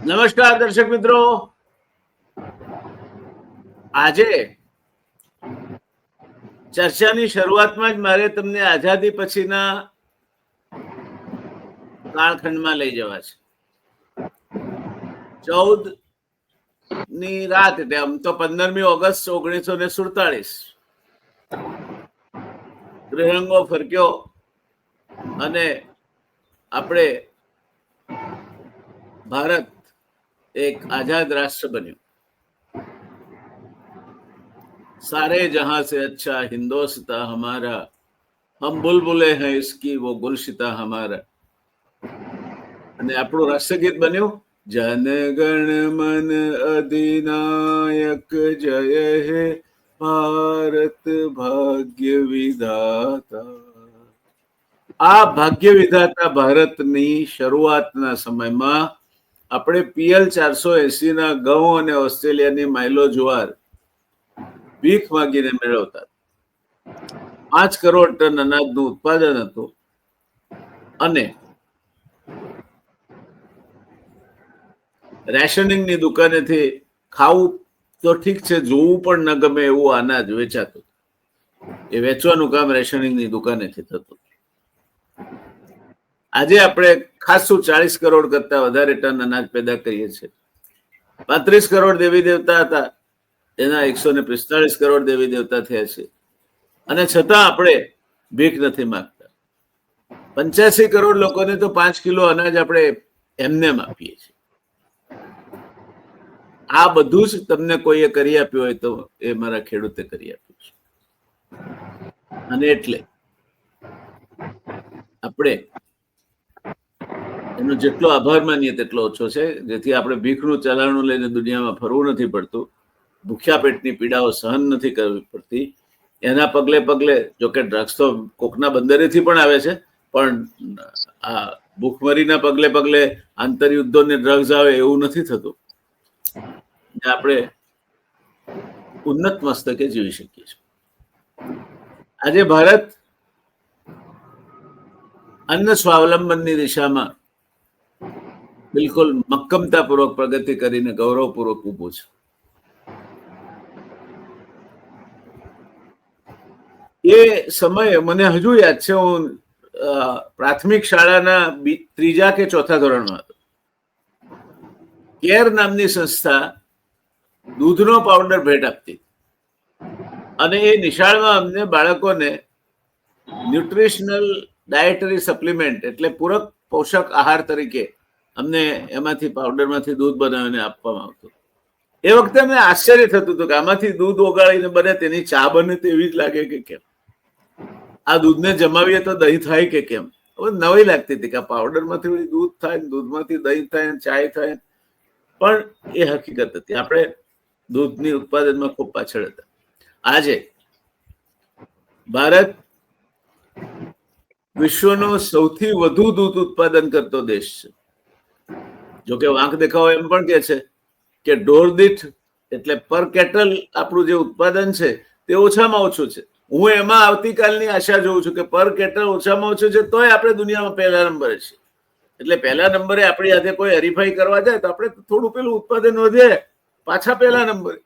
નમસ્કાર દર્શક મિત્રો, આજે ચર્ચાની શરૂઆતમાં જ મારે તમને આઝાદી પછીના કાળખંડમાં લઈ જવા છે. 14ની રાત એટલે આમ તો 15મી ઓગસ્ટ 1947 ત્રિરંગો ફરક્યો અને આપણે ભારત एक आजाद राष्ट्र बन्यो. सारे जहां से अच्छा हिंदोस्तां हमारा, हम बुलबुले हैं इसकी वो गुलशिता हमारा. અને આપણું રાષ્ટ્રગીત બન્યું જન ગણ મન અધિનાયક જય હે ભારત ભાગ્ય વિધાતા. આ ભાગ્ય વિધાતા ભારતની શરૂઆતના સમયમાં આપણે PL 480 ના ઘઉં અને ઓસ્ટ્રેલિયાની માઇલો જુવાર ભીખ માંગીને મેળવતા. 5 કરોડ ટન અનાજનું ઉત્પાદન હતું અને રેશનિંગની દુકાનેથી ખાવું તો ઠીક છે, જોવું પણ ન ગમે એવું અનાજ વેચાતું. એ વેચવાનું કામ રેશનિંગની દુકાનેથી થતું. આજે આપણે ખાસું 40 કરોડ કરતા વધારે ટન અનાજ પેદા કરીએ છીએ. 35 કરોડ દેવી દેવતા હતા, એના 145 કરોડ દેવી દેવતા થયા છે. અને છતાં આપણે ભીખ નથી માંગતા. 85 કરોડ લોકોને તો 5 કિલો અનાજ આપણે એમને આપીએ છીએ. આ બધું જ તમને કોઈએ કરી આપ્યું હોય તો એ મારા ખેડૂતે કરી આપ્યું છે. અને એટલે આપણે એનો જેટલો આભાર માનીએ તેટલો ઓછો છે, જેથી આપણે ભીખનું ચલાણું લઈને દુનિયામાં ફરવું નથી પડતું, ભૂખ્યા પેટની પીડાઓ સહન નથી કરવી પડતી. એના પગલે પગલે જોકે ડ્રગ્સ તો કોકના બંદરેથી પણ આવે છે, પણ આ ભૂખમરીના પગલે પગલે આંતરયુદ્ધોને ડ્રગ્સ આવે એવું નથી થતું. આપણે ઉન્નત મસ્તકે જીવી શકીએ છીએ. આજે ભારત અન્ન સ્વાવલંબનની દિશામાં બિલકુલ મક્કમતાપૂર્વક પ્રગતિ કરીને ગૌરવપૂર્વક ઊભું છે. એ સમયે મને હજુ યાદ છે, હું પ્રાથમિક શાળાના 3જા કે 4થા ધોરણમાં હતો. કેર નામની સંસ્થા દૂધનો પાવડર ભેટ આપતી અને એ નિશાળમાં અમને બાળકોને ન્યુટ્રિશનલ ડાયટરી સપ્લિમેન્ટ એટલે પૂરક પોષક આહાર તરીકે અમને એમાંથી પાવડરમાંથી દૂધ બનાવીને આપવામાં આવતું. એ વખતે અમને આશ્ચર્ય થતું હતું કે આમાંથી દૂધ ઓગાળીને બને, તેની ચા બને તેવી જ લાગે કે કેમ, આ દૂધને જમાવીએ તો દહીં થાય કે કેમ. હવે નવી લાગતી હતી કે આ પાવડરમાંથી દૂધ થાય, દૂધમાંથી દહીં થાય, ચાય થાય. પણ એ હકીકત હતી, આપણે દૂધની ઉત્પાદનમાં ખૂબ પાછળ હતા. આજે ભારત વિશ્વનો સૌથી વધુ દૂધ ઉત્પાદન કરતો દેશ છે. જોકે વાંક દેખાવો એમ પણ કે છે કે ઢોર દીઠ એટલે પર કેટલ આપણું જે ઉત્પાદન છે તે ઓછામાં ઓછું છે. હું એમાં આવતીકાલની આશા જોઉં છું કે પર કેટલ ઓછામાં ઓછું છે, તોય આપણે દુનિયામાં પહેલા નંબરે છે. એટલે પહેલા નંબરે આપણી સાથે કોઈ હરીફાઈ કરવા જાય તો આપણે થોડું પેલું ઉત્પાદન વધે, પાછા પહેલા નંબરે.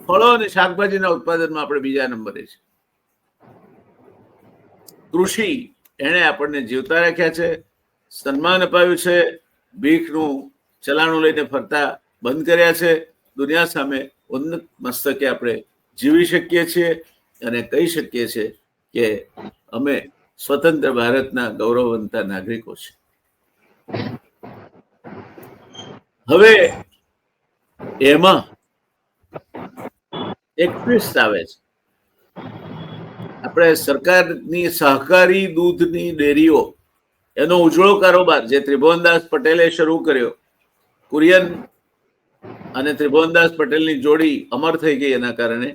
ફળો અને શાકભાજીના ઉત્પાદનમાં આપણે બીજા નંબરે છે. કૃષિ એને આપણને જીવતા રાખ્યા છે, સન્માન અપાવ્યું છે, ભીખનું ચલાણું લઈને ફરતા બંધ કર્યા છે. દુનિયા સામે ઉન્નત મસ્તકે આપણે જીવી શકીએ છીએ અને કહી શકીએ છીએ કે અમે સ્વતંત્ર ભારતના ગૌરવવંતા નાગરિકો છે. હવે એમાં એક ટ્વિસ્ટ આવે છે. આપણે સરકારની સહકારી દૂધની ડેરીઓ એનો ઉજળો કારોબાર જે ત્રિભુવનદાસ પટેલે શરૂ કર્યો, કુરિયન અને ત્રિભુવનદાસ પટેલની જોડી અમર થઈ ગઈ. એના કારણે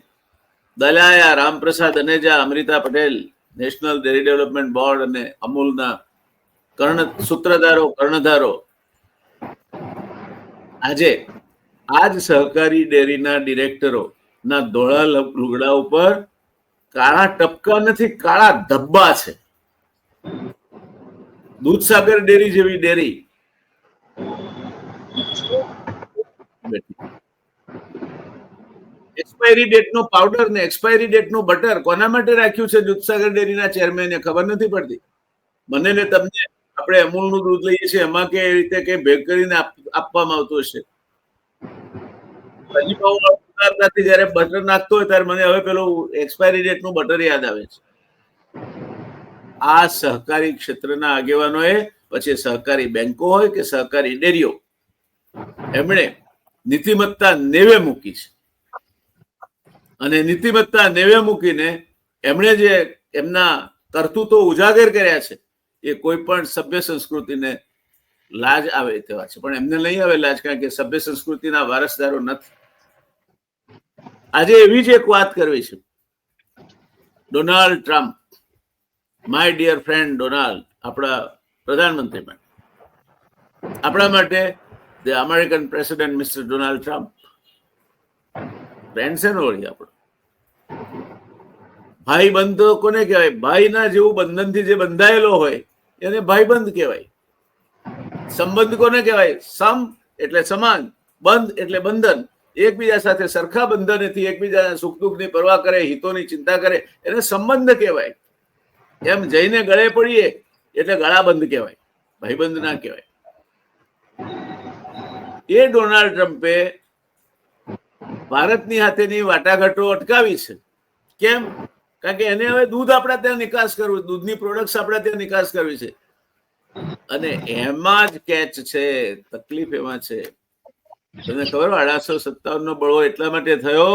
Dalaya, Ramprasad Aneja, Amrita Patel, national dairy development board અને અમૂલના કર્ણધારો આજે આજ સહકારી ડેરીના ડિરેક્ટરો ના ધોળા લુગડા ઉપર કાળા ટપકા નથી, કાળા ધબ્બા છે. દૂધસાગર ડેરી જેવી ડેરી એક્સપાયરી ડેટ નો પાવડર ને એક્સપાયરી ડેટ નું બટર કોના માટે રાખ્યું છે દૂધસાગર ડેરીના ચેરમેને ખબર નથી પડતી મને ને તમને. આપણે અમૂલનું દૂધ લઈએ છીએ એમાં કે એ રીતે કે ભેગ કરીને આપવામાં આવતું હશે. જયારે બટર નાખતો હોય ત્યારે મને હવે પેલું એક્સપાયરી ડેટ નું બટર યાદ આવે છે. આ સહકારી ક્ષેત્રના આગેવાનોએ પછી સહકારી બેંકો હોય કે સહકારી ડેરીઓ એમણે નીતિમત્તા નેવે મૂકી છે અને નીતિમત્તા નેવે મૂકીને એમણે જે એમના કરતૂતો ઉજાગર કર્યા છે એ કોઈ પણ સભ્ય સંસ્કૃતિને લાજ આવે તેવા છે પણ એમને નહીં આવે લાજ કારણ કે સભ્ય સંસ્કૃતિના વારસદારો નથી. આજે એવી જ એક વાત કરવી છે. Donald Trump, my dear friend Donald, આપણા પ્રધાનમંત્રી માટે, આપણા માટે the American president mister Donald Trump friend છે ને વળી આપણો ભાઈબંધ તો કોને કહેવાય? ભાઈના જેવું બંધનથી જે બંધાયેલો હોય એને ભાઈબંધ કહેવાય. સંબંધ કોને કહેવાય? સમ એટલે સમાન, બંધ એટલે બંધન. એકબીજા સાથે સરખા બંધનથી એકબીજાના સુખ દુઃખની પરવા કરે, હિતોની ચિંતા કરે એને સંબંધ કહેવાય. એમ જઈને ગળે પડીએ એટલે ગળાબંધ કહેવાય, ભાઈબંધ ના કહેવાય. એ ડોનાલ્ડ ટ્રમ્પે ભારતની સાથેની વાટાઘાટો અટકાવી છે. કેમ? કારણ કે એને હવે દૂધ આપણા ત્યાં નિકાસ કરવું, દૂધની પ્રોડક્ટ્સ આપણા ત્યાં નિકાસ કરવી છે. અને એમાં જ કેચ છે, તકલીફ એમાં છે. તમને ખબર 1857 નો બળવો એટલા માટે થયો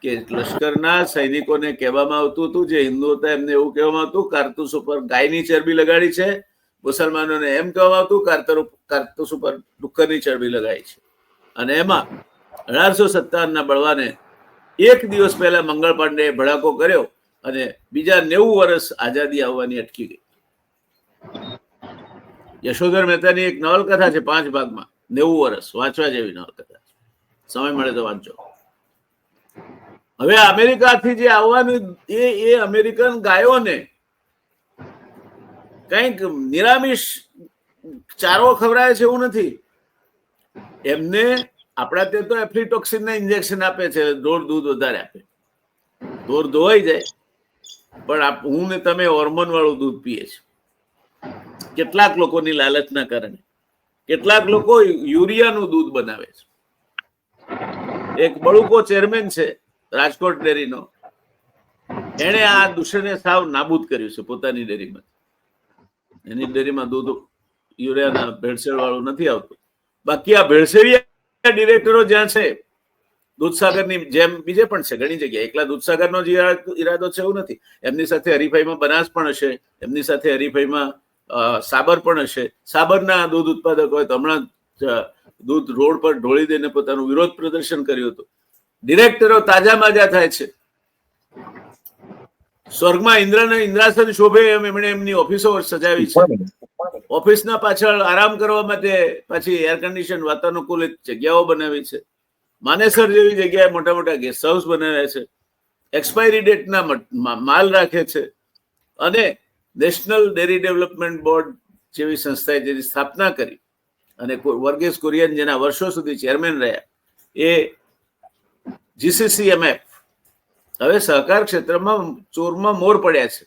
કે લશ્કરના સૈનિકોને કહેવામાં આવતું હતું, જે હિન્દુ હતા એમને એવું કહેવામાં આવતું કારતૂસ ઉપર ગાયની ચરબી લગાડી છે, મુસલમાનોને એમ કહેવામાં આવતું કારતૂસ ઉપર ડુક્કરની ચરબી લગાડી છે. અને એમાં 1857 ના બળવાને એક દિવસ પહેલા મંગળ પાંડે ભડાકો કર્યો અને બીજા 90 વર્ષ આઝાદી આવવાની અટકી ગઈ. યશોધર મહેતાની એક નવલકથા છે 5 ભાગમાં, 90 વર્ષ, વાંચવા જેવી નવલકથા. સમય મળે તો વાંચો. હવે અમેરિકાથી જે આવવાનું એ અમેરિકન ગાયોને કંઈક નિરામિષ ચારો ખવડાવે છે એવું નથી. એમને આપણા ત્યાં તો એફ્લિટોક્સિન ના ઇન્જેક્શન આપે છે, ઢોર દૂધ વધારે આપે, ઢોર ધોવાઈ જાય. પણ હું ને તમે હોર્મોન વાળું દૂધ પીએ છીએ. કેટલાક લોકોની લાલચના કારણે કેટલાક લોકો યુરિયાનું દૂધ બનાવે છે. એક બળુકો ચેરમેન છે રાજકોટ ડેરીનો, એને આ દૂષણને સાવ નાબૂદ કર્યું છે પોતાની ડેરીમાં. એની ડેરીમાં દૂધ યુરિયાના ભેળસેળ વાળું નથી આવતું. બાકી આ ભેળસેળિયા ડિરેક્ટરો જ્યાં છે, દૂધસાગરની જેમ બીજે પણ છે ઘણી જગ્યાએ, એકલા દૂધસાગરનો જ ઈરાદો છે એવું નથી. એમની સાથે હરીફાઈમાં બનાસ પણ હશે, એમની સાથે હરીફાઈમાં સાબર પણ હશે. સાબરના દૂધ ઉત્પાદક હોય તો હમણાં દૂધ રોડ પર ઢોળી દઈને પોતાનું વિરોધ પ્રદર્શન કર્યું હતું. ડિરેક્ટરો તાજા માજા થાય છે. સ્વર્ગમાં ઇન્દ્રાસન શોભે એમ એમણે એમની ઓફિસો સજાવી છે. ઓફિસના પાછળ આરામ કરવા માટે પાછી એર કન્ડિશન વાતાનુકૂલિત જગ્યાઓ બનાવી છે. માનેસર જેવી જગ્યાએ મોટા મોટા ગેસ્ટ હાઉસ બનાવ્યા છે. એક્સપાયરી ડેટના માલ રાખે છે. અને નેશનલ ડેરી ડેવલપમેન્ટ બોર્ડ જેવી સંસ્થાએ જેની સ્થાપના કરી અને વર્ગીસ કુરિયન જેના વર્ષો સુધી ચેરમેન રહ્યા, એ GCCMF હવે સહકાર ક્ષેત્રમાં ચોરમાં મોર પડ્યા છે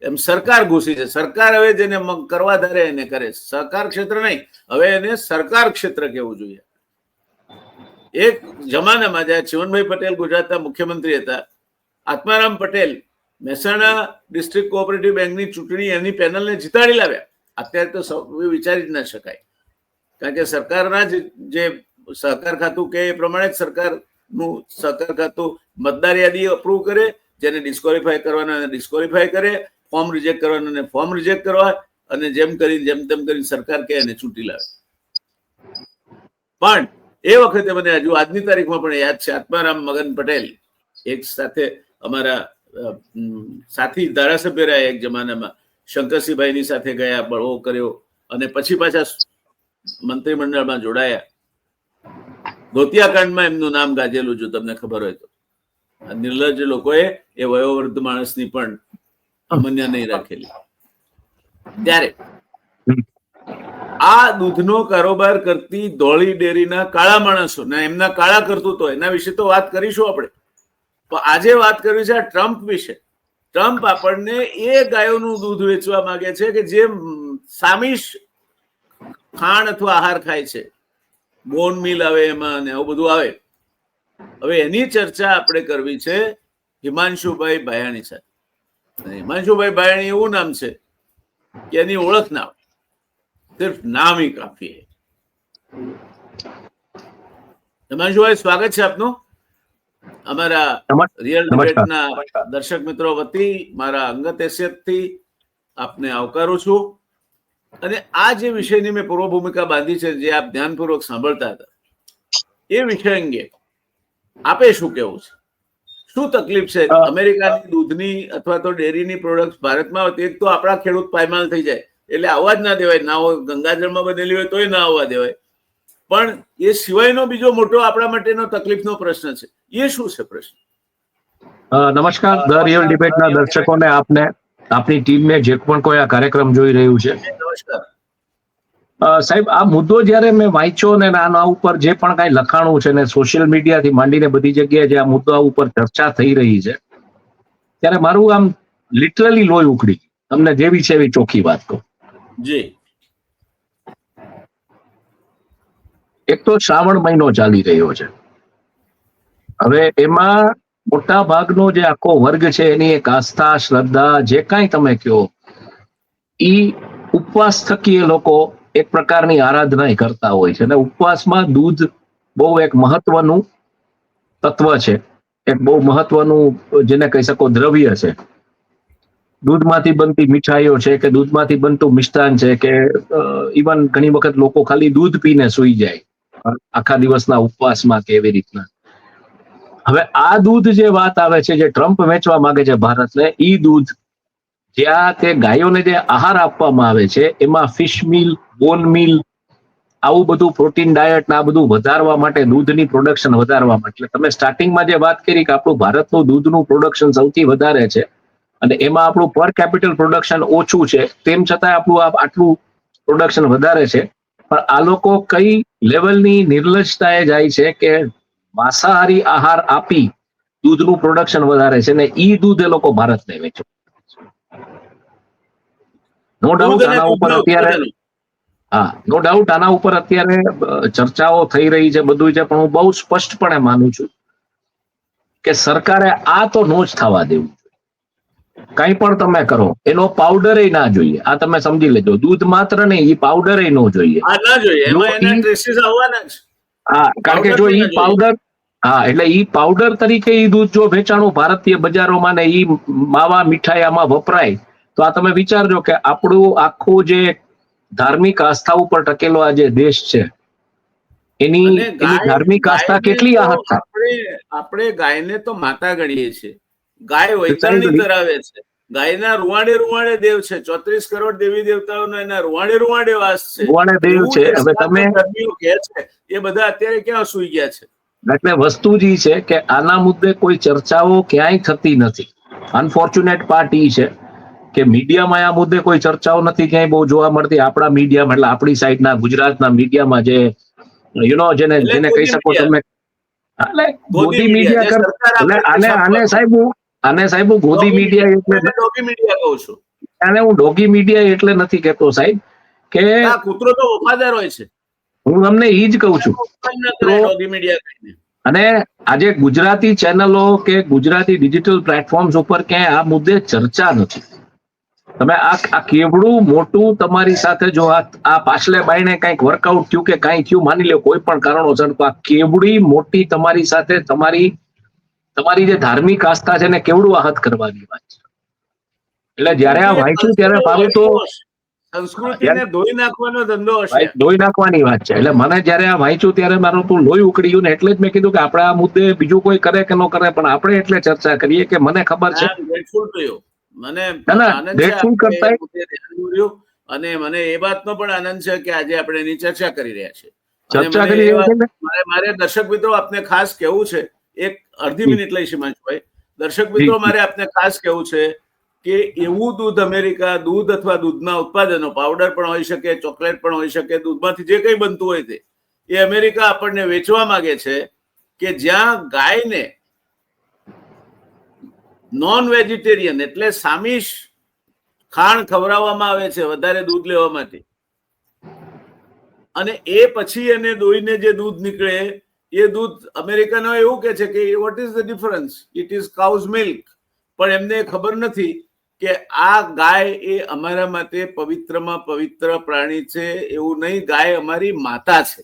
એમ સરકાર ઘૂસી છે. સરકાર હવે જેને કરવા ધારે એને કરે. સહકાર ક્ષેત્ર નહીં, હવે એને સરકાર ક્ષેત્ર કહેવું જોઈએ. એક જમાનામાં જ્યારે ચિમનભાઈ પટેલ ગુજરાતના મુખ્યમંત્રી હતા, આત્મારામ પટેલ મહેસાણા ડિસ્ટ્રિક્ટ કોઓપરેટિવ બેંકની ચૂંટણી એની પેનલને જીતાડી લાવ્યા. અત્યારે તો વિચારી જ ના શકાય, કારણ કે સરકારના જે સહકાર ખાતું કે એ પ્રમાણે જ સરકારનું સહકાર ખાતું મતદાર યાદી અપ્રૂવ કરે, જેને ડિસ્કોલિફાય કરવાના એને ડિસ્કોલિફાય કરે, ફોર્મ રિજેક્ટ કરવાના એને ફોર્મ રિજેક્ટ કરવા, અને જેમ તેમ કરી સરકાર કે એને ચૂંટી લાવે. પણ એ વખતે મને હજુ આજની તારીખમાં પણ યાદ છે, આત્મારામ મગન પટેલ એક સાથે અમારા સાથી ધારાસભ્ય રહ્યા એક જમાનામાં, શંકરસિંહભાઈની સાથે ગયા, બળવો કર્યો અને પછી પાછા મંત્રીમંડળમાં જોડાયા. ધોતિયાકાંડમાં એમનું નામ ગાજેલું, જો તમને ખબર હોય તો. નિર્લજ્જ લોકોએ એ વયોવૃદ્ધ માણસની પણ અમન્ય નહીં રાખેલી. ત્યારે આ દૂધનો કારોબાર કરતી ધોળી ડેરીના કાળા માણસો ને એમના કાળા કરતૂતો એના વિશે તો વાત કરીશું આપણે. તો આજે વાત કરવી છે આ ટ્રમ્પ વિશે. ટ્રમ્પ આપણને એ ગાયોનું દૂધ વેચવા માંગે છે કે જે સામિશ ખાણ અથવા આહાર ખાય છે, બોન મિલ આવે એમાં ને આવું બધું આવે. હવે એની ચર્ચા આપણે કરવી છે હિમાંશુભાઈ ભાયાણી સાથે. હિમાંશુભાઈ ભાયાણી એવું નામ છે કે એની ઓળખ ના હોય, સિર્ફ નામ ही काफी है. હિમાંશુભાઈ, સ્વાગત છે આપનું અમારા રિયલ ડિબેટના દર્શક મિત્રો વતી. મારા અંગત હેસિયતથી આપને આવકારું છું. અને આ જે વિષયની મેં પૂર્વ ભૂમિકા બાંધી છે, જે આપ ધ્યાનપૂર્વક સાંભળતા હતા, એ વિષય અંગે આપે શું કેવું છે? શું તકલીફ છે અમેરિકાની દૂધની અથવા તો ડેરીની પ્રોડક્ટ ભારતમાં? એક તો આપણા ખેડૂત પાયમાલ થઈ જાય એટલે આવવા જ ના દેવાય. ના હોય ગંગાજળમાં બનેલી હોય તોય ના આવવા દેવાય. પણ એ સિવાયનો બીજો મોટો આપણા માટેનો તકલીફનો પ્રશ્ન છે. એ શું છે પ્રશ્ન? નમસ્કાર ધ રિયલ ડિબેટના દર્શકોને, આપને, આપની ટીમને, જે પણ કોઈ આ કાર્યક્રમ જોઈ રહ્યું છે, નમસ્કાર સાહેબ. આ મુદ્દો જયારે મેં વાંચ્યો ને આના ઉપર જે પણ કઈ લખાણું છે ને સોશિયલ મીડિયાથી માંડીને બધી જગ્યાએ જે આ મુદ્દા ઉપર ચર્ચા થઈ રહી છે, ત્યારે મારું આમ લિટરલી લોહી ઉકળી ગયું. તમને જેવી છે એવી ચોખ્ખી વાત કહું. જી. એક તો શ્રાવણ મહિનો ચાલી રહ્યો છે. હવે એમાં મોટા ભાગનો જે આખો વર્ગ છે એની એક આસ્થા, શ્રદ્ધા, જે કાંઈ તમે કહો, ઈ ઉપવાસ થકી એ લોકો એક પ્રકારની આરાધના કરતા હોય છે. અને ઉપવાસમાં દૂધ બહુ એક મહત્વનું તત્વ છે, એક બહુ મહત્વનું જેને કહી શકો દ્રવ્ય છે. દૂધમાંથી બનતી મીઠાઈઓ છે કે દૂધમાંથી બનતું મિષ્ટાન છે કે ઇવન ઘણી વખત લોકો ખાલી દૂધ પીને સૂઈ જાય આખા દિવસના ઉપવાસમાં કે એવી રીતના. હવે આ દૂધ જે વાત આવે છે, જે ટ્રમ્પ વેચવા માંગે છે ભારતને, ઈ દૂધ જ્યાં તે ગાયોને જે આહાર આપવામાં આવે છે એમાં ફિશ મિલ, બોન મિલ, આવું બધું પ્રોટીન ડાયટ આ બધું વધારવા માટે, દૂધની પ્રોડક્શન વધારવા માટે. એટલે તમે સ્ટાર્ટિંગમાં જે વાત કરી કે આપણું ભારતનું દૂધનું પ્રોડક્શન સૌથી વધારે છે અને એમાં આપણું પર કેપિટલ પ્રોડક્શન ઓછું છે, તેમ છતાં આપણું આટલું પ્રોડક્શન વધારે છે. પણ આ લોકો કઈ લેવલની નિર્લજતાએ જાય છે કે માંસાહારી આહાર આપી દૂધનું પ્રોડક્શન વધારે છે ને ઈ દૂધ એ લોકો ભારતને વેચે. નો ડાઉટ આના ઉપર અત્યારે નો ડાઉટ આના ઉપર અત્યારે ચર્ચાઓ થઈ રહી છે, બધું છે. પણ હું બહુ સ્પષ્ટપણે માનું છું કે સરકારે આ તો નો જ થવા દેવું. કઈ પણ તમે કરો એનો પાવડર ના જોઈએ. આ તમે સમજી લેજો. દૂધ માત્ર નહીં, એ પાવડર ન જોઈએ. હા, કારણ કે જો ઈ પાવડર, હા, એટલે ઈ પાવડર તરીકે ઈ દૂધ જો વેચાણું ભારતીય બજારોમાં ને ઈ માવા મીઠાઈ આમાં વપરાય, તો આ તમે વિચારજો કે આપણું આખું જે ધાર્મિક આસ્થા ઉપર ટકેલો આ જે દેશ છે એની ધાર્મિક આસ્થા કેટલી આહત થાય. આપણે ગાયને તો માતા ગણીએ છીએ. ગાય વૈતરણી ધરાવે છે. ગાયના રૂવાડે રૂવાડે દેવ છે. 34 કરોડ દેવી દેવતાઓનો એના રૂવાડે રૂવાડે વાસ છે. રૂવાડે દેવ છે. હવે તમે એ બધા અત્યારે ક્યાં સુઈ ગયા છે? એટલે વસ્તુ જ છે કે આના મુદ્દે કોઈ ચર્ચાઓ ક્યાંય થતી નથી. અનફોર્ચ્યુનેટ પાર્ટ ઈ છે કે મીડિયામાં આ મુદ્દે કોઈ ચર્ચાઓ નથી ક્યાંય બહુ જોવા મળતી. આપણા મીડિયામાં, એટલે આપણી સાઈડના ગુજરાતના મીડિયામાં જે જેને કહી શકો તમે, એટલે ગોદી મીડિયા એટલે આને સાહેબ ગોદી મીડિયા એટલે ડોગી મીડિયા કહું છું. આને હું ડોગી મીડિયા એટલે નથી કહેતો સાહેબ કે કૂતરો તો વફાદાર હોય છે. હું તમને ઈ જ કહું છું. અને આજે ગુજરાતી ચેનલો કે ગુજરાતી ડિજિટલ પ્લેટફોર્મ્સ ઉપર ક્યાંય આ મુદ્દે ચર્ચા નથી. તમે આ કેવડું મોટું તમારી સાથે જો આ પાછલે બાઈને કંઈક વર્કઆઉટ થયું કે કાંઈ થયું, માની લો કોઈ પણ કારણોસર, તો આ કેવડી મોટી તમારી સાથે તમારી જે ધાર્મિક આસ્થા છે ને કેવડું આહત કરવાની વાત છે. એટલે જયારે આ વાંચ્યું ત્યારે મારું તો સંસ્કૃતિને ધોઈ નાખવાનો ધંધો હશે, ધોઈ નાખવાની વાત છે. એટલે મને જયારે આ વાંચ્યું ત્યારે મારું તો લોહી ઉકળી ગયું ને એટલે જ મેં કીધું કે આપણે આ મુદ્દે બીજું કોઈ કરે કે ન કરે, પણ આપણે એટલે ચર્ચા કરીએ કે મને ખબર છે. અને મને એ વાતનો પણ આનંદ છે કે આજે આપણે એની ચર્ચા કરી રહ્યા છીએ. મારે દર્શક મિત્રો આપને ખાસ કેવું છે, એક અડધી મિનિટ લઈશ હિમાંશુભાઈ. દર્શક મિત્રો મારે આપને ખાસ કેવું છે કે એવું દૂધ અમેરિકા, દૂધ અથવા દૂધના ઉત્પાદનો, પાવડર પણ હોઈ શકે, ચોકલેટ પણ હોઈ શકે, દૂધમાંથી જે કંઈ બનતું હોય તે, એ અમેરિકા આપણને વેચવા માંગે છે કે જ્યાં ગાયને નોન વેજીટેરિયન એટલે સામિશ ખાણ ખવડાવવામાં આવે છે વધારે દૂધ લેવા માટે, અને એ પછી એને દોઈને જે દૂધ નીકળે એ દૂધ અમેરિકનો એવું કે છે કે what is the difference, it is cows milk. પણ એમને ખબર નથી કે આ ગાય એ અમારા માટે પવિત્રમાં પવિત્ર પ્રાણી છે. એવું નહીં, ગાય અમારી માતા છે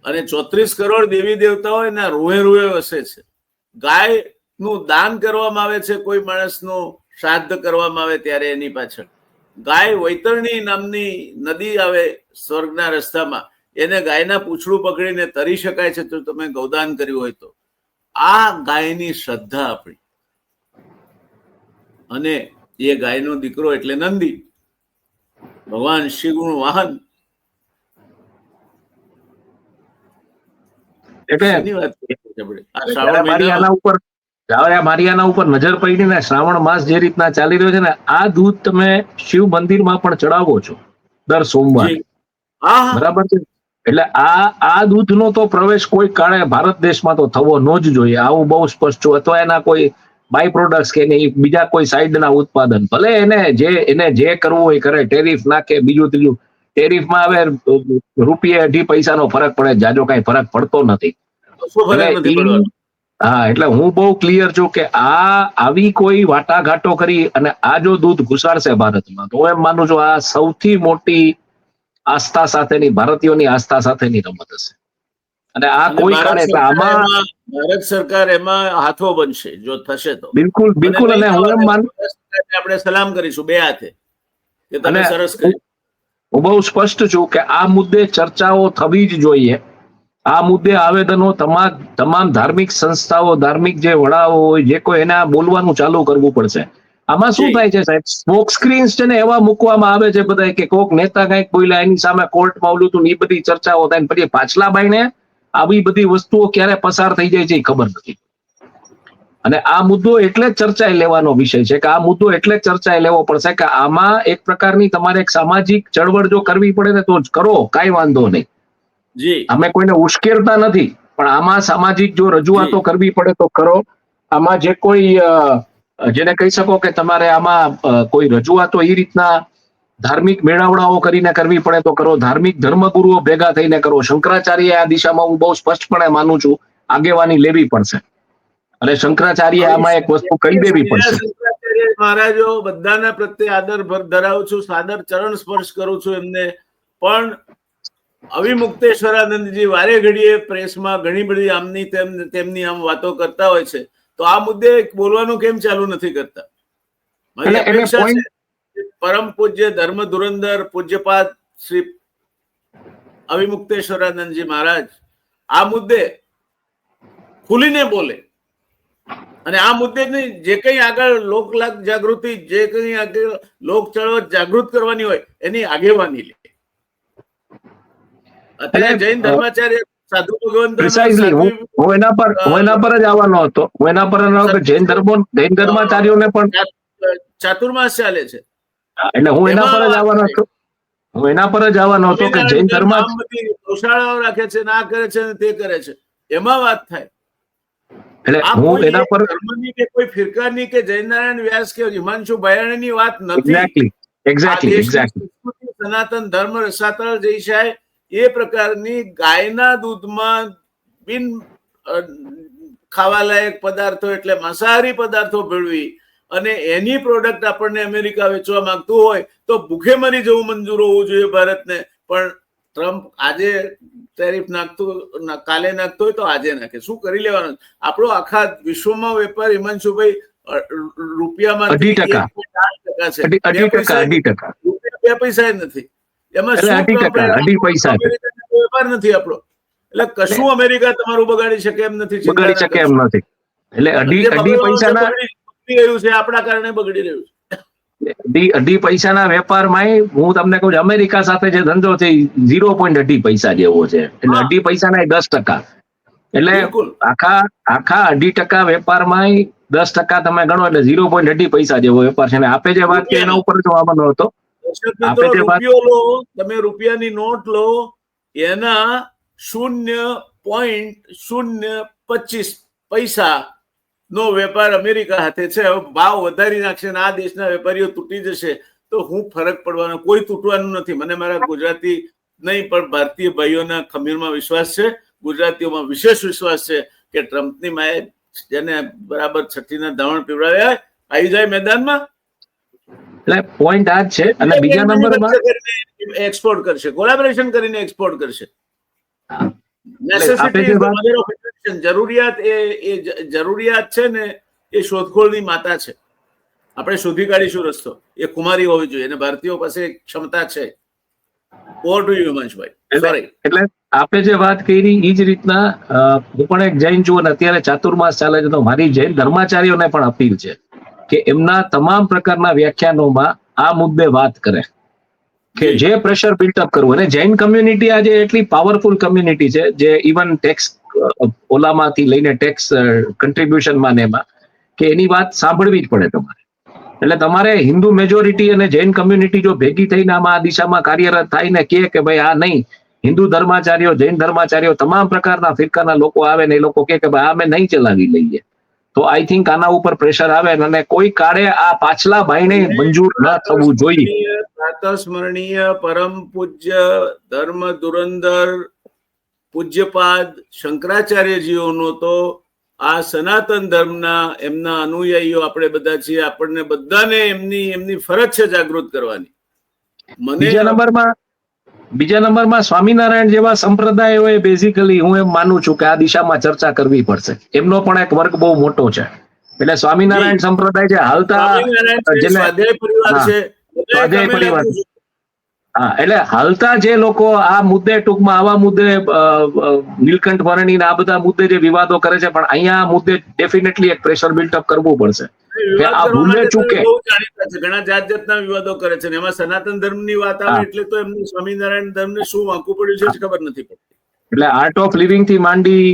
અને 34 કરોડ દેવી દેવતાઓ એના રૂહે રૂહે વસે છે. ગાય નું દાન કરવામાં આવે છે, કોઈ માણસનું શ્રાદ્ધ કરવામાં આવે ત્યારે એની પાછળ ગાય, વૈતરણી નામની નદી આવે સ્વર્ગના રસ્તામાં, એને ગાયના પૂંછડું પકડીને તરી શકાય છે તો તમે ગૌદાન કર્યું હોય તો. આ ગાયની શ્રદ્ધા આપણી, અને એ ગાયનો દીકરો એટલે નંદી, ભગવાન શિવનું વાહન. એટલે શેની વાત કરીએ છીએ આપણે? આ જ્યારે શ્રાવણ મારી મહિનામાં આના ઉપર નજર પડી ને શ્રાવણ માસ જે રીતના ચાલી રહ્યો છે ને, આ દૂધ તમે શિવ મંદિરમાં પણ ચડાવો છો દર સોમવારે, જી, હા હા, બરાબર છે. એટલે આ દૂધનો તો પ્રવેશ કોઈ કાળે ભારત દેશમાં તો થવો ન જ જોઈએ, આવું બહુ સ્પષ્ટ છે. અથવા એના કોઈ બાય પ્રોડક્ટ્સ કે બીજા કોઈ સાઈડના ઉત્પાદન, ભલે એને જે કરવું હોય કરે, ટેરિફ નાખે, બીજું ત્રીજું. ટેરિફમાં હવે રૂપિયા 2 પૈસાનો ફરક પડે, જાજો કઈ ફરક પડતો નથી. કશો ફરક નથી પડવાનો. હા, એટલે હું બહુ ક્લિયર છું કે આવી કોઈ વાટાઘાટો કરી અને આ જો દૂધ ઘુસાડશે ભારતમાં, તો હું એમ માનું છું આ સૌથી મોટી આસ્થા સાથેની, ભારતીયોની આસ્થા સાથેની રમત હશે. અને આ અને કોઈ કાળે એટલે આમાં ભારત સરકાર એમાં હાથો બનશે જો થશે તો. બિલકુલ બિલકુલ. અને હું એમ માનું, આપણે સલામ કરીશું બે હાથે કે તમે અને સરસ કર્યું. હું બહુ સ્પષ્ટ છું કે આ મુદ્દે ચર્ચાઓ થવી જ જોઈએ. આ મુદ્દે આવેદનો તમામ ધાર્મિક સંસ્થાઓ, ધાર્મિક જે વડાઓ હોય, જે કોઈ એને બોલવાનું ચાલુ કરવું પડશે. આમાં શું થાય છે સાહેબ, સ્મોક સ્ક્રીન્સ છે ને એવા મૂકવામાં આવે છે બધા કે કોક નેતા કંઈક બોલ્યા એની સામે કોર્ટમાં ઓલું હતું, એ બધી ચર્ચાઓ થાય, પછી પાછલા બાઈને આવી બધી વસ્તુઓ ક્યારે પસાર થઈ જાય છે એ ખબર નથી. અને આ મુદ્દો એટલે જ ચર્ચાએ લેવાનો વિષય છે કે આ મુદ્દો એટલે જ ચર્ચાએ લેવો પડશે કે આમાં એક પ્રકારની તમારે એક સામાજિક ચળવળ જો કરવી પડે ને તો જ કરો, કાંઈ વાંધો નહીં. અમે કોઈને ઉશ્કેરતા નથી, પણ આમાં સામાજિક જો રજૂઆતો કરવી પડે તો કરો. આમાં જે કોઈ જેને કહી શકો કે તમારે આમાં કોઈ રજૂઆતો એ રીતના ધાર્મિક મેળાવડાઓ કરીને કરવી પડે તો કરો, ધાર્મિક ધર્મગુરુઓ ભેગા થઈને કરો. શંકરાચાર્ય આ દિશામાં હું બહુ સ્પષ્ટપણે માનું છું આગેવાની લેવી પડશે, અને શંકરાચાર્ય આમાં એક વસ્તુ કહી દેવી પડશે. મહારાજો બધાના પ્રત્યે આદર ધરાવું છું, સાદર ચરણ સ્પર્શ કરું છું એમને, પણ અવિમુક્તેશ્વરાનંદજી વારે ઘડીએ પ્રેસમાં ઘણી બધી આમની તેમની આમ વાતો કરતા હોય છે, તો આ મુદ્દે બોલવાનું કેમ ચાલુ નથી કરતા? મારી અપેક્ષા છે પરમ પૂજ્ય ધર્મ ધુરંધર પૂજ્યપાદ શ્રી અવિમુક્તેશ્વરાનંદજી મહારાજ આ મુદ્દે ખુલીને બોલે, અને આ મુદ્દે જે કઈ આગળ લોક જાગૃતિ, જે કઈ આગળ લોક ચળવળ જાગૃત કરવાની હોય એની આગેવાની લે. અત્યારે જૈન ધર્માચાર્ય સાધુ ભગવંત હું એના પર જ આવવાનો હતો. જૈન ધર્માચાર્યોને પણ ચાતુર્માસ ચાલે છે, એટલે હું એના પર જ આવવાનો હતો. કે જૈન ધર્મ ગૌશાળાઓ રાખે છે, ના કરે છે તે કરે છે, એમાં વાત થાય. એટલે હું એના પર ધર્મની કે કોઈ ફિરકાની કે જયનારાયણ વ્યાસ કે હિમાંશુ ભયાણીની વાત નથી. એક્ઝેક્ટલી સનાતન ધર્મ રસાતળ જઈશાય એ પ્રકારની ગાયના દૂધમાં બિન ખાવાલાયક પદાર્થો એટલે માંસાહારી પદાર્થો ભેળવી અને એની પ્રોડક્ટ આપણને અમેરિકા વેચવા માંગતું હોય તો ભૂખે મરી જવું મંજૂર હોવું જોઈએ ભારતને. પણ ટ્રમ્પ આજે ટેરિફ નાખતું, કાલે નાખતો હોય તો આજે નાખે. શું કરી લેવાનું? આપણો આખા વિશ્વમાં વેપાર હિમાંશુભાઈ રૂપિયામાં 2% છે. 2 પૈસા નથી એમાં. વેપાર નથી આપણો, એટલે કશું અમેરિકા તમારું બગાડી શકે એમ નથી. એટલે 2 પૈસાના રહ્યું છે, આપણા કારણે બગડી રહ્યું છે. 2 પૈસાના વેપારમાં હું તમને કહું છું, અમેરિકા સાથે જે ધંધો છે 0.2 પૈસા જેવો છે. એટલે 2 પૈસાના 10%. એટલે બિલકુલ. આખા 2.5% વેપારમાં 10% તમે ગણો એટલે 0.8 પૈસા જેવો વેપાર છે. અને આપે જે વાત કરી એના ઉપર જો આવવાનો હતો. દર્શક આપે મિત્રો, જે વાત રૂપિયો લો, તમે રૂપિયાની નોટ લો, એના 0.025 પૈસા નો વેપાર અમેરિકા હાથે છે. હવે ભાવ વધારી નાખશે ને આ દેશના વેપારીઓ તૂટી જશે તો હું ફરક પડવાનો, કોઈ તૂટવાનું નથી. મને મારા ગુજરાતી નહીં પણ ભારતીય ભાઈઓના ખમીરમાં વિશ્વાસ છે, ગુજરાતીઓમાં વિશેષ વિશ્વાસ છે કે ટ્રમ્પની માએ જેને બરાબર છઠ્ઠીના ધાવણ પીવડાવ્યા આવી જાય મેદાનમાં. એટલે પોઈન્ટ આ જ છે. અને બીજા નંબરમાં એક્સપોર્ટ કરશે, કોલેબોરેશન કરીને એક્સપોર્ટ કરશે. જરૂરિયાત છે ને એ શોધખોળની માતા છે. આપણે શોધી કાઢીશું રસ્તો. એ કુમારી હોવી જોઈએ અને ભારતીયો પાસે ક્ષમતા છે. Over to you Himanshubhai. Sorry. એટલે આપે જે વાત કરી એ જ રીતના હું પણ એક જૈન છું અને અત્યારે ચાતુર્માસ ચાલે છે, તો મારી જૈન ધર્માચાર્યોને પણ અપીલ છે કે એમના તમામ પ્રકારના વ્યાખ્યાનોમાં આ મુદ્દે વાત કરે કે જે પ્રેશર બિલ્ટઅપ કરવું. અને જૈન કમ્યુનિટી આજે એટલી પાવરફુલ કમ્યુનિટી છે જે ઇવન ટેક્સ ઓલામાંથી લઈને ટેક્સ કન્ટ્રીબ્યુશનમાં ને એમાં કે એની વાત સાંભળવી જ પડે તમારે. એટલે તમારે હિન્દુ મેજોરિટી અને જૈન કમ્યુનિટી જો ભેગી થઈને આમાં આ દિશામાં કાર્યરત થાય ને કે ભાઈ આ નહીં, હિન્દુ ધર્માચાર્યો, જૈન ધર્માચાર્યો, તમામ પ્રકારના ફિરકાના લોકો આવે ને એ લોકો કે ભાઈ આ અમે નહીં ચલાવી લઈએ, તો આઈ થિંક આના ઉપર પ્રેશર આવે અને કોઈ કાળે આ પાછલા ભાઈને મંજૂર ન થવું જોઈએ. સ્મરણીય પરમ પૂજ્ય ધર્મ ધુરંધર પૂજ્યપાદ શંકરાચાર્યજીઓનો તો આ સનાતન ધર્મના એમના અનુયાયીઓ આપણે બધા છીએ. આપણને બધાને એમની ફરજ છે જાગૃત કરવાની. બીજા નંબરમાં સ્વામિનારાયણ જેવા સંપ્રદાયોએ બેઝિકલી હું એમ માનું છું કે આ દિશામાં ચર્ચા કરવી પડશે. એમનો પણ એક વર્ગ બહુ મોટો છે. એટલે સ્વામિનારાયણ સંપ્રદાય જે હાલતા પરિવાર, હા, એટલે હાલતા જે લોકો આ મુદ્દે ટૂંકમાં આવા મુદ્દે નીલકંઠ વર્ણી આ બધા મુદ્દે જે વિવાદો કરે છે, પણ અહીંયા આ મુદ્દે ડેફિનેટલી એક પ્રેશર બિલ્ટઅપ કરવું પડશે કે આ ભૂલે ચૂકે. ઘણા જાતના વિવાદો કરે છે એમાં સનાતન ધર્મની વાત આવે એટલે તો એમને સ્વામિનારાયણ ધર્મને શું વાંકું પડ્યું છે ખબર નથી પડતી. એટલે આર્ટ ઓફ લિવિંગ થી માંડી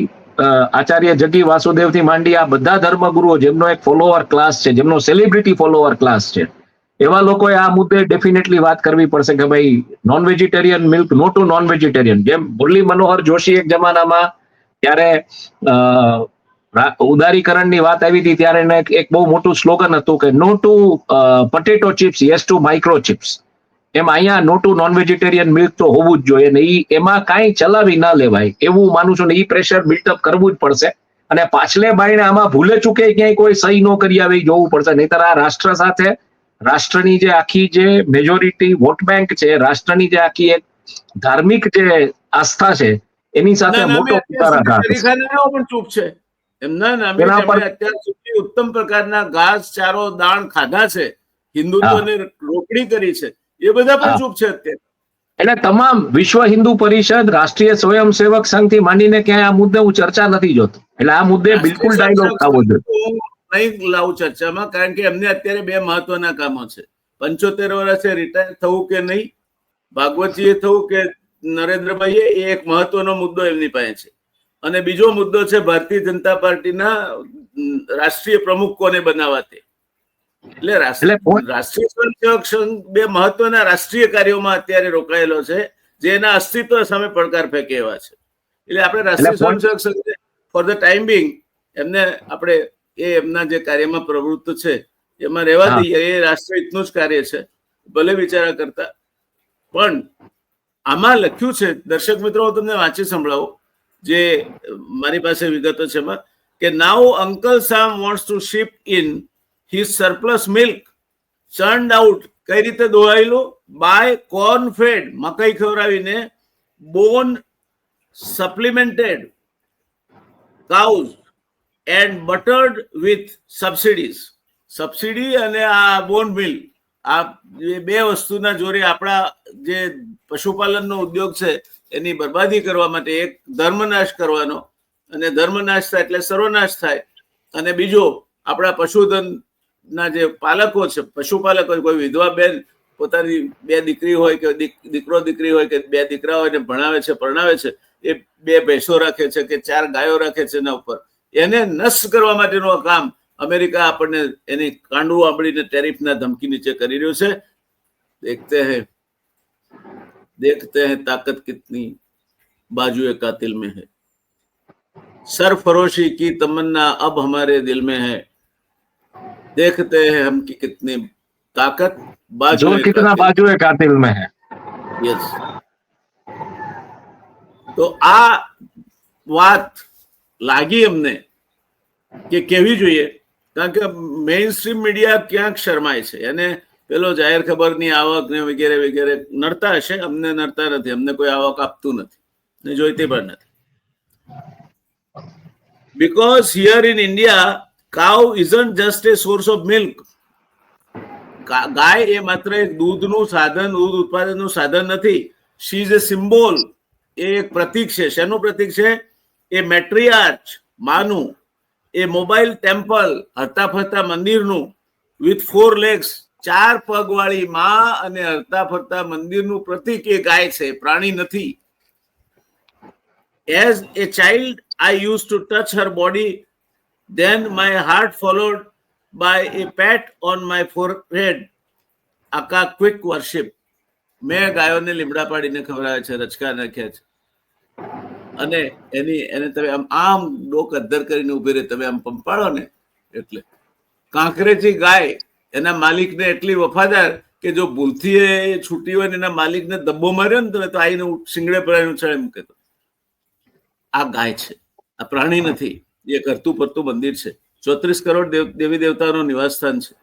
આચાર્ય જગી વાસુદેવ થી માંડી આ બધા ધર્મગુરુઓ જેમનો એક ફોલોઅર ક્લાસ છે, જેમનો સેલિબ્રિટી ફોલોઅર ક્લાસ છે, એવા લોકોએ આ મુદ્દે ડેફિનેટલી વાત કરવી પડશે કે ભાઈ non vegetarian milk, no to non vegetarian. જેમ મુરલી મનોહર જોશી એક જમાનામાં ત્યારે ઉદારીકરણની વાત આવી હતી ત્યારે એને એક બહુ મોટું સ્લોગન હતું કે no to potato chips, yes to micro chips. એમ અહીંયા no to non vegetarian milk તો હોવું જ જોઈએ ને એમાં કાંઈ ચલાવી ના લેવાય એવું માનું છું ને. એ પ્રેશર બિલ્ટઅપ કરવું જ પડશે અને પાછલે બાઈને આમાં ભૂલે ચૂકે ક્યાંય કોઈ સહી ન કરી આવે જોવું પડશે. નહીતર આ રાષ્ટ્ર સાથે, રાષ્ટ્રની જે આખી જે મેજોરિટી વોટ બેંક છે, રાષ્ટ્રની જે આખી એક ધાર્મિક જે આસ્થા છે એની સાથે મોટો પણ ચૂપ છે. એમના નામે અત્યાર સુધી ઉત્તમ પ્રકારના ઘાસ, ચારો, દાણ ખાધા છે, હિન્દુત્વને રોકડી કરી છે, એ બધા પણ ચૂપ છે અત્યારે. એટલે તમામ વિશ્વ હિન્દુ પરિષદ, રાષ્ટ્રીય સ્વયંસેવક સંઘ થી માંડીને ક્યાંય આ મુદ્દે હું ચર્ચા નથી જોતો. એટલે આ મુદ્દે બિલકુલ ડાયલોગ થવો જોઈએ. નહીં લાવું ચર્ચામાં, કારણ કે એમને અત્યારે બે મહત્વના કામો છે. 75 વર્ષે રિટાયર થવું કે નહીં, ભાગવતજીએ થવું કે નરેન્દ્રભાઈએ, એ એક મહત્વનો મુદ્દો એમની પાસે છે. અને બીજો મુદ્દો છે ભારતીય જનતા પાર્ટીના રાષ્ટ્રીય પ્રમુખ કોને બનાવવા તે. એટલે રાષ્ટ્રીય સ્વયંસેવક સંઘ બે મહત્વના રાષ્ટ્રીય કાર્યોમાં અત્યારે રોકાયેલો છે જે એના અસ્તિત્વ સામે પડકાર ફેંકે એવા છે. એટલે આપણે રાષ્ટ્રીય Swayamsevak Sangh for the time Bing એમને આપણે એમના જે કાર્યમાં પ્રવૃત્ત છે એમાં રહેવા દઈએ. એ રાષ્ટ્રહિતનું જ કાર્ય છે, ભલે વિચારા કરતા. પણ આમાં લખ્યું છે, દર્શક મિત્રો હું તમને વાંચી સંભળાવું જે મારી પાસે વિગતો છે એમાં, કે નાઉ અંકલ સામ wants to ship in his surplus milk churned out, કઈ રીતે દોહાયેલું, by corn fed, મકાઈ ખવડાવીને, bone supplemented cows and buttered with subsidies. Subsidy અને આ બોન મિલ, આ બે વસ્તુના જોરે આપણા જે પશુપાલનનો ઉદ્યોગ છે એની બરબાદી કરવા માટે એક ધર્મનાશ કરવાનો, અને ધર્મનાશ થાય એટલે સર્વનાશ થાય. અને બીજો આપણા પશુધન ના જે પાલકો છે, પશુપાલકો, કોઈ વિધવા બેન પોતાની બે દીકરી હોય કે દીકરો દીકરી હોય કે બે દીકરા હોય ને ભણાવે છે, પરણાવે છે, એ 2 ભેંસો રાખે છે કે 4 ગાયો રાખે છે એના ઉપર, એને નષ્ટ કરવા માટેનું કામ અમેરિકા આપણને એની કાંડું આંબળીને ટેરિફના ધમકી નીચે કરી રહ્યું છે. देखते हैं ताकत कितनी बाजुए कातिल में है, सरफरोशी की तमन्ना अब हमारे दिल में है, देखते हैं हम की कितनी ताकत जो कितना बाजुए कातिल में है. यस. તો આ વાત લાગી અમને કે કેવી જોઈએ, કારણ કે મેઇન સ્ટ્રીમ મીડિયા ક્યાંક શરમાય છે, અને પેલો જાહેર ખબરની આવક ને વગેરે વગેરે નડતા હશે, અમને નડતા નથી, અમને કોઈ આવક આપતું નથી ને જોઈતી પણ નથી. Because here in India, cow isn't just a source of milk. ગાય એ માત્ર એક દૂધનું સાધન, દૂધ ઉત્પાદનનું સાધન નથી. She is a symbol. એ એક પ્રતીક છે. શેનું પ્રતીક છે? એ મેટ્રિયાર્ચ માનું, એ મોબાઈલ ટેમ્પલ, હરતા ફરતા મંદિરનું, વિથ 4 legs, 4 પગવાળી માં અને હરતા ફરતા મંદિરનું પ્રતીક એ ગાય છે, પ્રાણી નથી. As a child, I used to touch her body. Then my heart followed by a pat on my forehead. આકા ક્વિક વર્શિપ. મેં ગાયોને લીમડા પાડીને ખવડાવે છે, રચકા નાખ્યા છે, અને એને તમે આમ ડોક અદ્ધર કરીને ઉભી રહે, તમે આમ પંપાડો ને એટલે કાંકરેજી ગાય એના માલિકને એટલી વફાદાર કે જો ભૂલથી એ છૂટી હોય ને એના માલિકને દબ્બો માર્યો ને તો આઈને શિંગડે પડાવીને ઉછાળે મૂકે. તો આ ગાય છે, આ પ્રાણી નથી. એ કરતું પરતું મંદિર છે, 34 કરોડ દેવી દેવતાનું નિવાસ સ્થાન છે.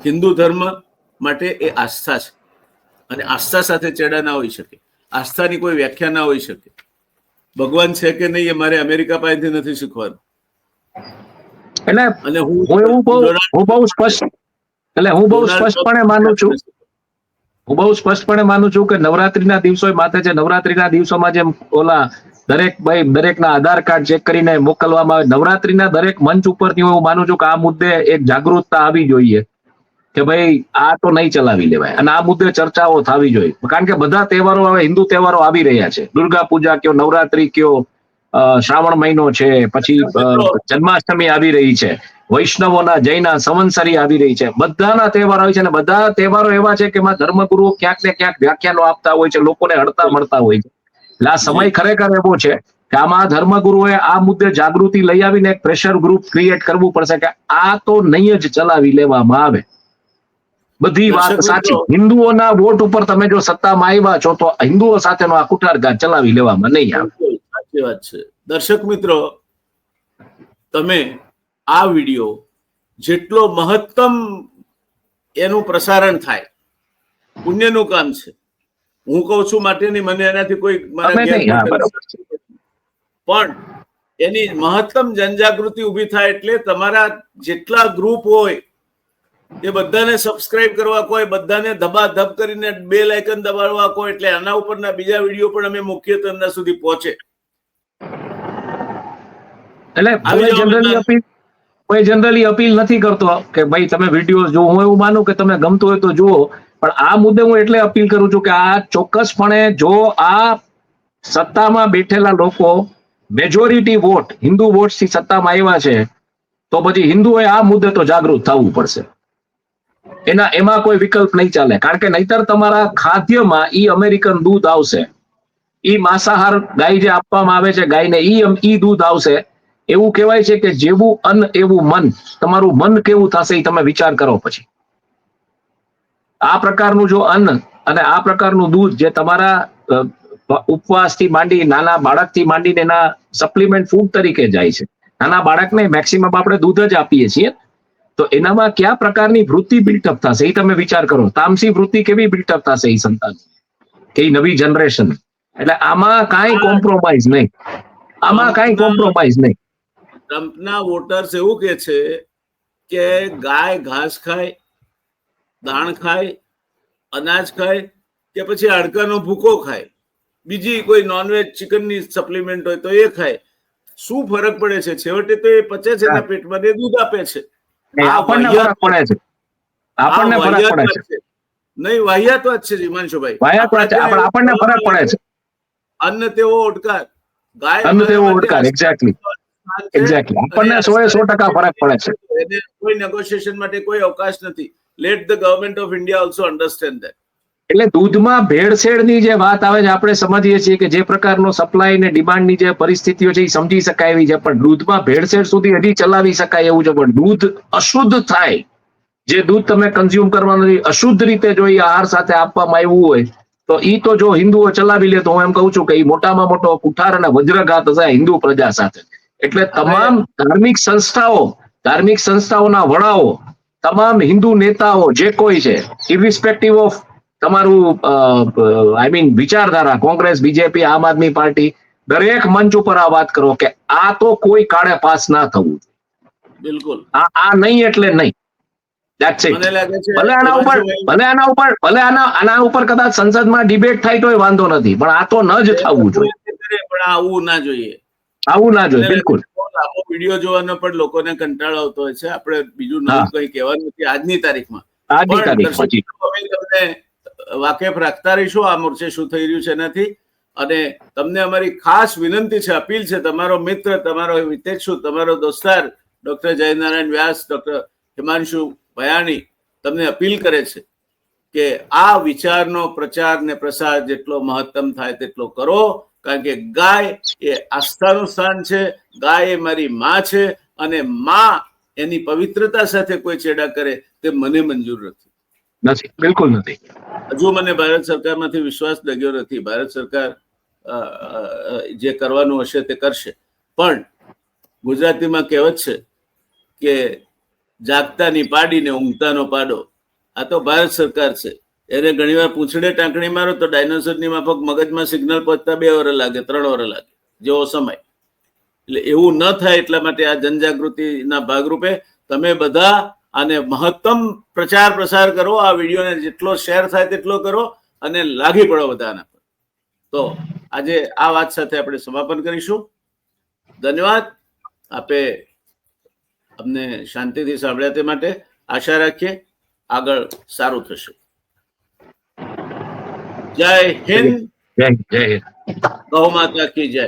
હિન્દુ ધર્મ માટે એ આસ્થા છે, અને આસ્થા સાથે ચેડા ના હોઈ શકે, આસ્થાની કોઈ વ્યાખ્યા ના હોઈ શકે. ભગવાન છે કે નહીં એ મારે અમેરિકા પાસેથી નથી શીખવાનું. એટલે હું બહુ સ્પષ્ટપણે માનું છું કે નવરાત્રીના દિવસો માથે છે. નવરાત્રીના દિવસોમાં જેમ ઓલા દરેકના આધાર કાર્ડ ચેક કરીને મોકલવામાં આવે, નવરાત્રીના દરેક મંચ ઉપરથી હું માનું છું કે આ મુદ્દે એક જાગૃતતા આવી જોઈએ કે ભાઈ આ તો નહીં ચલાવી લેવાય, અને આ મુદ્દે ચર્ચાઓ થવી જોઈએ. કારણ કે બધા તહેવારો હવે હિન્દુ તહેવારો આવી રહ્યા છે, દુર્ગા પૂજા કયો, નવરાત્રી કયો, શ્રાવણ મહિનો છે, પછી જન્માષ્ટમી આવી રહી છે, વૈષ્ણવોના જૈના સંવત્સરી આવી રહી છે, બધાના તહેવારો આવે છે, અને બધા તહેવારો એવા છે કે એમાં ધર્મગુરુઓ ક્યાંક ને ક્યાંક વ્યાખ્યાનો આપતા હોય છે, લોકોને હડતા મળતા હોય છે. એટલે આ સમય ખરેખર એવો છે કે આમાં ધર્મગુરુઓએ આ મુદ્દે જાગૃતિ લઈ આવીને એક પ્રેશર ગ્રુપ ક્રિએટ કરવું પડશે કે આ તો નહીં જ ચલાવી લેવામાં આવે. બધી વાત સાચી, હિન્દુઓના વોટ ઉપર તમે જો સત્તામાં આવ્યા છો તો હિન્દુઓ સાથેનો આ કુટારઘાત ચલાવી લેવામાં નહીં આવે. સાચી વાત છે. દર્શક મિત્રો, તમે આ વિડીયો જેટલો મહત્તમ એનું પ્રસારણ થાય, પુણ્યનું કામ છે. હું કઉ છું માટેની મને એનાથી કોઈ પણ એની મહત્તમ જનજાગૃતિ ઉભી થાય એટલે તમારા જેટલા ગ્રુપ હોય એ બધાને સબસ્ક્રાઇબ કરવા કોઈ, બધાને ધબાધબ કરીને બેલ આઇકન દબાવવા કોઈ, એટલે આના ઉપરના બીજા વિડીયો પણ અમે મૂકીએ તો એમના સુધી પહોંચે. એટલે કોઈ જનરલી અપીલ નથી કરતો કે ભાઈ તમે વિડીયો જો, હું એવું માનું કે તમે ગમતું હોય તો જુઓ, પણ આ મુદ્દે હું એટલે અપીલ કરું છું કે આ ચોક્કસપણે જો આ સત્તામાં બેઠેલા લોકો મેજોરિટી વોટ, હિન્દુ વોટથી સત્તામાં આવ્યા છે તો પછી હિન્દુઓએ આ મુદ્દે તો જાગૃત થવું પડશે. એમાં કોઈ વિકલ્પ નહીં ચાલે. કારણ કે નહીતર તમારા ખાદ્યમાં ઈ અમેરિકન દૂધ આવશે, ઈ માંસાહાર ગાય જે આપવામાં આવે છે ગાયને, ઈ દૂધ આવશે. એવું કહેવાય છે કે જેવું અન્ન એવું મન. તમારું મન કેવું થશે એ તમે વિચાર કરો. પછી આ પ્રકારનું જો અન્ન અને આ પ્રકારનું દૂધ જે તમારા ઉપવાસથી માંડી, નાના બાળકથી માંડીને એના સપ્લિમેન્ટ ફૂડ તરીકે જાય છે. નાના બાળકને મેક્સિમમ આપણે દૂધ જ આપીએ છીએ, તો એનામાં કયા પ્રકારની વૃત્તિ બિલ્ટઅપ થશે એ તમે વિચાર કરો. તામસી વૃત્તિ કેવી બિલ્ટઅપ થશે એ સંતાન કે નવી જનરેશન. એટલે આમાં કાંઈ કોમ્પ્રોમાઇઝ નહીં, આમાં કાંઈ કોમ્પ્રોમાઇઝ નહીં. ટ્રમ્પના વોટર્સ એવું કે છે કે ગાય ઘાસ ખાય, દાણ ખાય, અનાજ ખાય કે પછી હાડકાનો ભૂકો ખાય, બીજી કોઈ નોનવેજ ચિકનની સપ્લિમેન્ટ હોય તો એ ખાય, શું ફરક પડે છે? છેવટે તો એ પચે છે એના પેટમાં, એ દૂધ આપે છે. આપણને ફરક પડે છે, આપણને ફરક પડે છે. નહીં, વાહિયાત વાત છે હિમાંશુભાઈ, આપણને ફરક પડે છે. અન્ન તેવો ઓડકાર, ગાય અન્ન તેવો અમારા માટે ઓડકાર, એક્ઝેક્ટલી સ્થાન છે. એક્ઝેક્ટલી. અને આપણને 100% ફરક પડે છે. એને કોઈ નેગોશિએશન માટે કોઈ અવકાશ નથી. Late the government of India also understand that. એટલે દૂધમાં ભેળસેળની જે વાત આવે છે, આપણે સમજીએ છીએ કે જે પ્રકારનો સપ્લાય ને ડિમાન્ડની જે પરિસ્થિતિઓ છે એ સમજી શકાય એવી છે, પણ દૂધમાં ભેળસેળ સુધી હજી ચલાવી શકાય એવું છે. પણ દૂધ અશુદ્ધ થાય, જે દૂધ તમે કન્ઝ્યુમ કરવાનું અશુદ્ધ રીતે જો એ આહાર સાથે આપવામાં આવ્યું હોય, તો ઈ તો જો હિન્દુઓ ચલાવી લે તો હું એમ કહું છું કે એ મોટામાં મોટો કુઠાર અને વજ્રઘાત હશે હિન્દુ પ્રજા સાથે. એટલે તમામ ધાર્મિક સંસ્થાઓના વડાઓ, તમામ હિન્દુ નેતાઓ જે કોઈ છે, ઇરિસ્પેક્ટિવ ઓફ તમારું આઈ મીન વિચારધારા, કોંગ્રેસ, બીજેપી, આમ આદમી પાર્ટી, દરેક મંચ ઉપર આ વાત કરો કે આ તો કોઈ કાળે પાસ ના થવું. બિલકુલ. આ નહીં એટલે નહીં. That's it. મને લાગે છે ભલે આના ઉપર કદાચ સંસદમાં ડિબેટ થાય તોય વાંધો નથી, પણ આ તો ન જ થવું જોઈએ. પણ આવું ના જોઈએ. આવું ના જોઈએ, બિલકુલ. લાંબો વિડીયો જોવાનો પણ લોકોને કંટાળો આવતો હોય છે. આપણે બીજું નવું કંઈ કહેવાનું નથી આજની તારીખમાં. તમને વાકેફ રાખતા રહીશું આ મોરચે શું થઈ રહ્યું છે એનાથી. અને તમને અમારી ખાસ વિનંતી છે, અપીલ છે, તમારો મિત્ર, તમારો હિતેક્ષુ, તમારો દોસ્તાર ડોક્ટર જયનારાયણ વ્યાસ, ડોક્ટર હિમાંશુ ભયાણી તમને અપીલ કરે છે કે આ વિચારનો પ્રચાર ને પ્રસાર જેટલો મહત્તમ થાય તેટલો કરો. કારણ કે ગાય એ આસ્થાનું સ્થાન છે, ગાય એ મારી માં છે, અને માં એની પવિત્રતા સાથે કોઈ ચેડા કરે તે મને મંજૂર નથી. બિલકુલ નથી. હજુ મને ભારત સરકારમાંથી વિશ્વાસ લગ્યો નથી. ભારત સરકાર જે કરવાનું હશે તે કરશે. પણ ગુજરાતીમાં કહેવત છે કે જાગતાની પાડીને ઊંઘતાનો પાડો. આ તો ભારત સરકાર છે. એને ઘણીવાર પૂંછડે ટાંકણી મારો તો ડાયનોસરની માફક મગજમાં સિગ્નલ પહોંચતા 2 વર્ષ લાગે, 3 વર્ષ લાગે જેવો સમય. એટલે એવું ન થાય એટલા માટે આ જનજાગૃતિના ભાગરૂપે તમે બધા આને મહત્તમ પ્રચાર પ્રસાર કરો. આ વિડીયોને જેટલો શેર થાય તેટલો કરો અને લાગી પડો બધાના પર. તો આજે આ વાત સાથે આપણે સમાપન કરીશું. ધન્યવાદ. આપે અમને શાંતિથી સાંભળ્યા તે માટે. આશા રાખીએ આગળ સારું થશે. જય હિન્દ. જય હિન્દ. ગૌ માતા કી જય.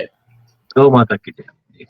ગૌ માતા કી જય.